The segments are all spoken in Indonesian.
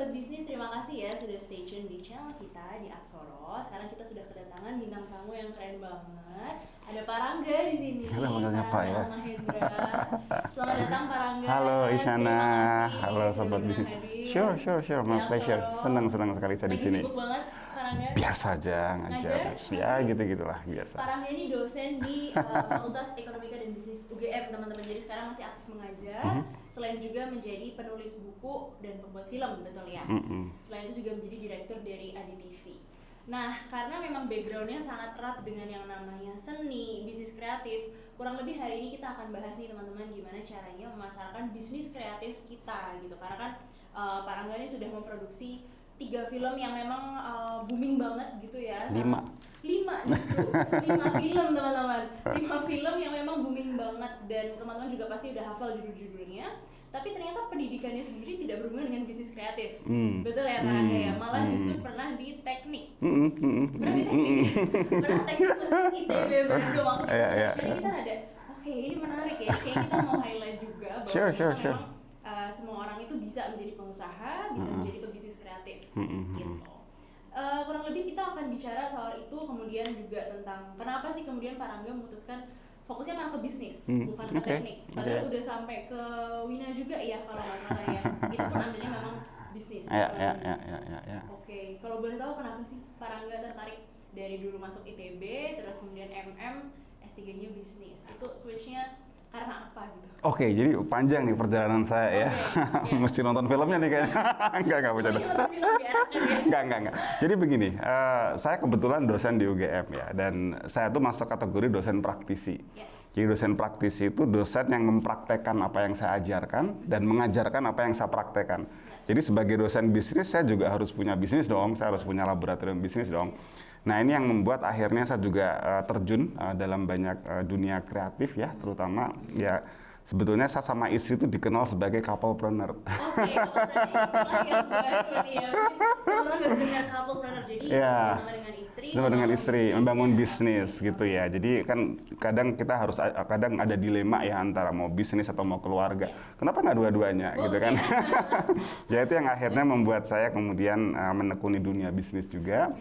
Sobat Bisnis, terima kasih ya sudah stay tune di channel kita di Aksoro. Sekarang kita sudah kedatangan bintang tamu yang keren banget. Ada Pak Rangga di sini. Halo, manggilnya Pak ya. Mahendra. Selamat datang Pak Rangga. Halo Isyana, halo Sobat sudah Bisnis. hadir Sure, my di pleasure. Aksoro. Senang sekali saya di sini. Lagi sibuk banget Pak Rangga? Biasa aja ngajar. Ya gitu-gitulah biasa. Pak Rangga ini dosen di Fakultas Ekonomika dan Bisnis UGM, teman-teman. Jadi sekarang masih aktif mengajar, selain juga menjadi penulis buku dan pembuat film, betul ya? Selain itu juga menjadi direktur dari Adi TV. Nah, karena memang backgroundnya sangat erat dengan yang namanya seni, bisnis kreatif, kurang lebih hari ini kita akan bahas nih teman-teman gimana caranya memasarkan bisnis kreatif kita gitu. Karena kan Pak Rangga ini sudah memproduksi 3 film yang memang booming banget gitu ya. 5 justru 5 film teman-teman, 5 film yang memang booming banget dan teman-teman juga pasti udah hafal judul-judulnya. Tapi ternyata pendidikannya sendiri tidak berhubungan dengan bisnis kreatif. Betul ya Pak Rangga ya? Malah justru pernah di teknik. Pernah di teknik. Pernah teknik mesin ITB berdua waktu itu. Jadi kita ada, oke, ini menarik ya. Kayak kita mau highlight juga bahwa ternyata memang semua orang itu bisa menjadi pengusaha, bisa menjadi pebisnis kreatif gitu. Kurang lebih kita akan bicara soal itu, kemudian juga tentang kenapa sih kemudian Pak Rangga memutuskan fokusnya malah ke bisnis, bukan ke teknik. Padahal udah sampai ke Wina juga ya kalau nggak salah ya. Itu pun ambilnya memang bisnis. Oke, kalau boleh tahu kenapa sih Pak Rangga tertarik dari dulu masuk ITB, terus kemudian S3-nya bisnis? Itu switch-nya karena apa gitu? Oke, jadi panjang nih perjalanan saya ya. Mesti nonton filmnya nih kayaknya. Enggak bercanda. Enggak. Jadi begini, saya kebetulan dosen di UGM ya, dan saya tuh masuk kategori dosen praktisi. Jadi dosen praktisi itu dosen yang mempraktekkan apa yang saya ajarkan dan mengajarkan apa yang saya praktekkan. Jadi sebagai dosen bisnis saya juga harus punya bisnis dong, saya harus punya laboratorium bisnis dong. Nah ini yang membuat akhirnya saya juga terjun dalam banyak dunia kreatif ya, terutama ya sebetulnya saya sama istri itu dikenal sebagai couplepreneur. Oke, istilah yang baru nih ya. Orang nggak dengar couplepreneur, jadi bersama dengan istri membangun bisnis gitu ya. Jadi kan kadang kita harus ada dilema ya antara mau bisnis atau mau keluarga. Kenapa nggak dua-duanya gitu kan? Ya itu yang akhirnya membuat saya kemudian menekuni dunia bisnis juga.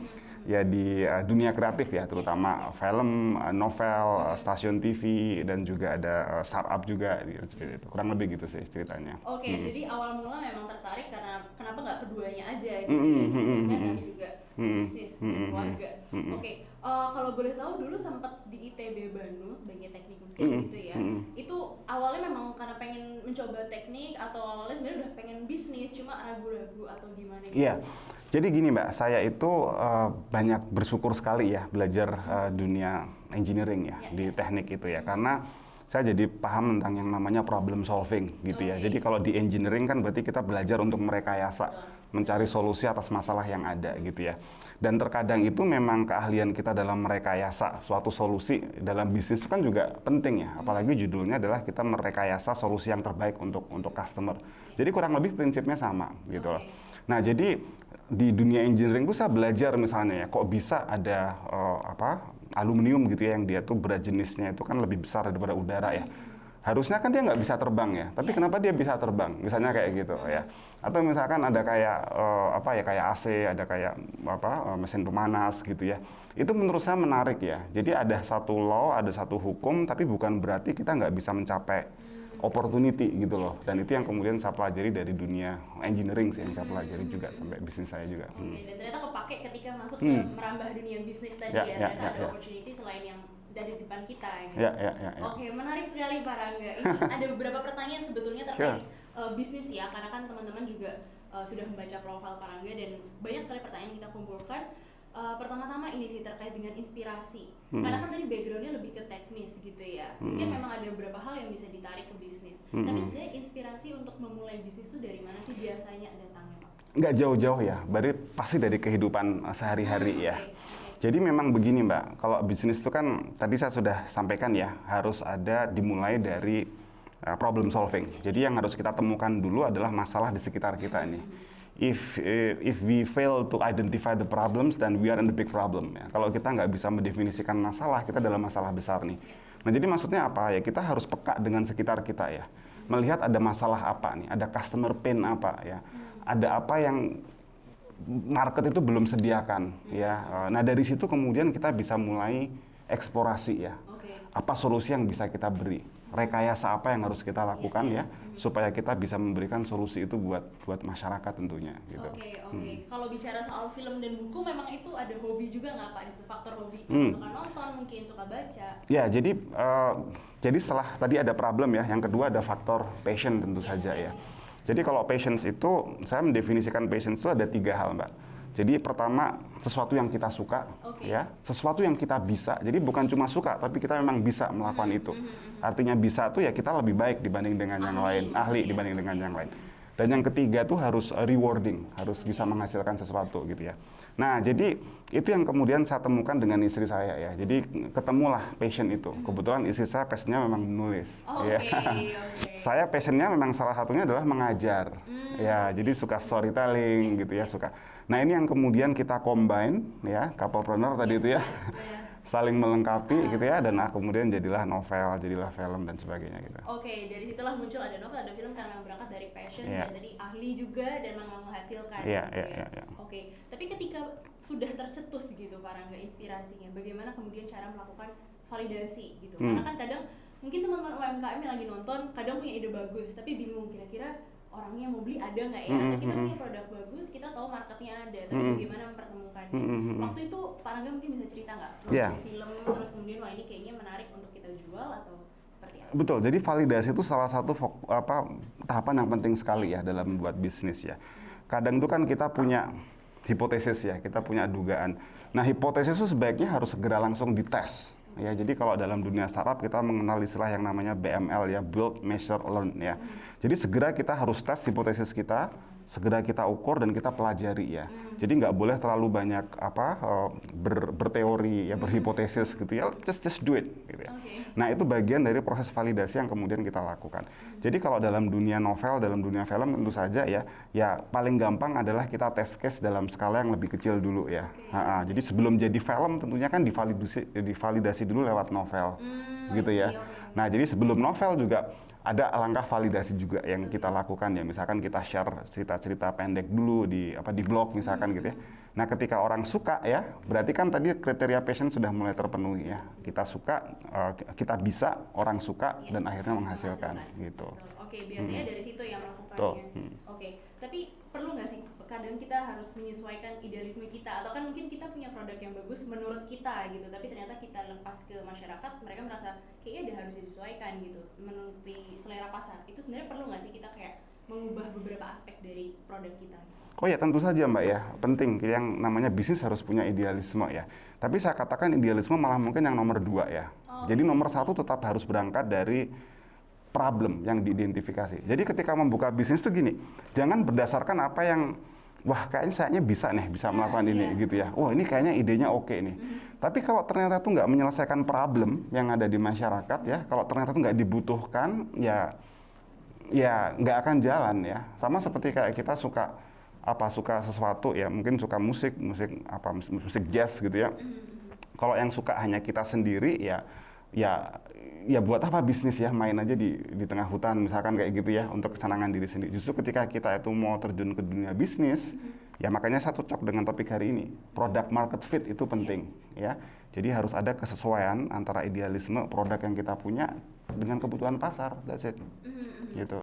Ya di dunia kreatif ya, terutama film, novel, stasiun TV, dan juga ada startup juga seperti itu. Kurang lebih gitu sih ceritanya. Oke, jadi awal mula memang tertarik karena kenapa nggak keduanya aja gitu ya, tapi juga bisnis dan keluarga. Oke, kalau boleh tahu dulu sempat di ITB Bandung sebagai teknik mesin gitu ya. Itu awalnya memang karena pengen mencoba teknik atau awalnya sebenarnya udah pengen bisnis cuma ragu-ragu atau gimana gitu? Iya. Jadi gini Mbak, saya itu banyak bersyukur sekali ya belajar dunia engineering ya di teknik itu ya, karena saya jadi paham tentang yang namanya problem solving gitu ya. Jadi kalau di engineering kan berarti kita belajar untuk merekayasa, mencari solusi atas masalah yang ada gitu ya. Dan terkadang itu memang keahlian kita dalam merekayasa suatu solusi dalam bisnis itu kan juga penting ya. Apalagi judulnya adalah kita merekayasa solusi yang terbaik untuk customer. Jadi kurang lebih prinsipnya sama gitu loh. Nah jadi di dunia engineering itu saya belajar misalnya ya, kok bisa ada aluminium gitu ya yang dia tuh berat jenisnya itu kan lebih besar daripada udara ya. Harusnya kan dia nggak bisa terbang ya, tapi kenapa dia bisa terbang? Misalnya kayak gitu ya. Atau misalkan ada kayak kayak AC, ada kayak mesin pemanas gitu ya. Itu menurut saya menarik ya. Jadi ada satu law, ada satu hukum, tapi bukan berarti kita nggak bisa mencapai opportunity gitu loh. Dan itu yang kemudian saya pelajari dari dunia engineering sih, yang saya pelajari juga sampai bisnis saya juga. Dan ternyata kepake ketika masuk ke merambah dunia bisnis tadi ya, ternyata ada opportunity selain yang dari depan kita gitu. Oke, menarik sekali Pak Rangga. Ini ada beberapa pertanyaan sebetulnya terkait bisnis ya, karena kan teman-teman juga sudah membaca profil Pak Rangga dan banyak sekali pertanyaan yang kita kumpulkan. Pertama-tama ini sih terkait dengan inspirasi, karena kan tadi backgroundnya lebih ke teknis gitu ya. Mungkin memang ada beberapa hal yang bisa ditarik ke bisnis, tapi sebenarnya inspirasi untuk memulai bisnis itu dari mana sih biasanya datangnya Pak? Nggak jauh-jauh ya, berarti pasti dari kehidupan sehari-hari ya. Jadi memang begini Mbak, kalau bisnis itu kan tadi saya sudah sampaikan ya, harus ada dimulai dari problem solving. Jadi yang harus kita temukan dulu adalah masalah di sekitar kita ini. If we fail to identify the problems, then we are in the big problem ya. Kalau kita nggak bisa mendefinisikan masalah, kita dalam masalah besar nih. Nah jadi maksudnya apa ya, kita harus peka dengan sekitar kita ya. Melihat ada masalah apa nih, ada customer pain apa ya, ada apa yang market itu belum sediakan ya. Nah dari situ kemudian kita bisa mulai eksplorasi ya. Oke. Apa solusi yang bisa kita beri? Rekayasa apa yang harus kita lakukan ya supaya kita bisa memberikan solusi itu buat masyarakat tentunya gitu. Oke. Kalau bicara soal film dan buku memang itu ada hobi juga nggak Pak? Itu faktor hobi. Suka nonton mungkin, suka baca. Ya, jadi setelah tadi ada problem ya, yang kedua ada faktor passion tentu saja ya. Jadi kalau passions itu, saya mendefinisikan passions itu ada 3 hal Mbak. Jadi pertama, sesuatu yang kita suka, ya, sesuatu yang kita bisa. Jadi bukan cuma suka, tapi kita memang bisa melakukan itu. Artinya bisa tuh ya kita lebih baik dibanding dengan yang lain, ahli dibanding dengan yang lain. Dan yang ketiga tuh harus rewarding, harus bisa menghasilkan sesuatu gitu ya. Nah, jadi itu yang kemudian saya temukan dengan istri saya ya. Jadi ketemulah passion itu. Kebetulan istri saya passionnya memang menulis. Ya. Saya passionnya memang salah satunya adalah mengajar. Ya, jadi suka storytelling gitu ya, suka. Nah, ini yang kemudian kita combine ya, couplepreneur tadi itu ya. Saling melengkapi gitu ya, dan kemudian jadilah novel, jadilah film dan sebagainya gitu. Oke, dari situlah muncul ada novel, ada film karena berangkat dari passion dan tadi ahli juga dan memang menghasilkan. Iya. Oke, tapi ketika sudah tercetus gitu Pak Rangga inspirasinya, bagaimana kemudian cara melakukan validasi gitu? Karena kan kadang mungkin teman-teman UMKM yang lagi nonton kadang punya ide bagus tapi bingung kira-kira orangnya mau beli ada nggak ya? Atau kita punya produk bagus, kita tahu marketnya ada, tapi bagaimana mempertemukannya? Waktu itu Pak Rangga mungkin bisa cerita nggak? Film terus kemudian wah ini kayaknya menarik untuk kita jual atau seperti apa? Betul, jadi validasi itu salah satu tahapan yang penting sekali ya dalam membuat bisnis ya. Kadang itu kan kita punya hipotesis ya, kita punya dugaan. Nah hipotesis itu sebaiknya harus segera langsung dites. Ya, jadi kalau dalam dunia startup kita mengenal istilah yang namanya BML ya, build, measure, learn ya. Jadi segera kita harus tes hipotesis kita, segera kita ukur dan kita pelajari ya. Jadi nggak boleh terlalu banyak berteori ya, berhipotesis gitu ya. Just do it gitu ya. Nah, itu bagian dari proses validasi yang kemudian kita lakukan. Jadi kalau dalam dunia novel, dalam dunia film tentu saja ya paling gampang adalah kita test case dalam skala yang lebih kecil dulu ya. Jadi sebelum jadi film tentunya kan divalidasi dulu lewat novel gitu ya. Nah, jadi sebelum novel juga ada langkah validasi juga yang kita lakukan ya. Misalkan kita share cerita-cerita pendek dulu di blog misalkan gitu ya. Nah, ketika orang suka ya, berarti kan tadi kriteria passion sudah mulai terpenuhi ya. Kita suka, kita bisa, orang suka dan akhirnya menghasilkan gitu. Oke, biasanya dari situ yang melakukannya. Oke, tapi perlu nggak sih kadang kita harus menyesuaikan idealisme kita, atau kan mungkin kita punya produk yang bagus menurut kita gitu, tapi ternyata kita lepas ke masyarakat, mereka merasa kayaknya udah harus disesuaikan gitu, menuruti selera pasar. Itu sebenarnya perlu nggak sih kita kayak mengubah beberapa aspek dari produk kita? Oh ya, tentu saja Mbak ya, penting. Yang namanya bisnis harus punya idealisme ya. Tapi saya katakan idealisme malah mungkin yang nomor 2 ya. Jadi nomor 1 tetap harus berangkat dari problem yang diidentifikasi. Jadi ketika membuka bisnis tuh gini, jangan berdasarkan apa yang wah kayaknya sayanya bisa melakukan ini gitu ya. Wah ini kayaknya idenya oke nih. Tapi kalau ternyata tuh nggak menyelesaikan problem yang ada di masyarakat ya, kalau ternyata tuh nggak dibutuhkan ya nggak akan jalan ya. Sama seperti kayak kita suka sesuatu ya, mungkin suka musik jazz gitu ya. Kalau yang suka hanya kita sendiri ya buat apa bisnis ya, main aja di tengah hutan misalkan kayak gitu ya, untuk kesenangan diri sendiri. Justru ketika kita itu mau terjun ke dunia bisnis, ya makanya saya cocok dengan topik hari ini. Product market fit itu penting ya. Jadi harus ada kesesuaian antara idealisme produk yang kita punya dengan kebutuhan pasar. That's it. Gitu.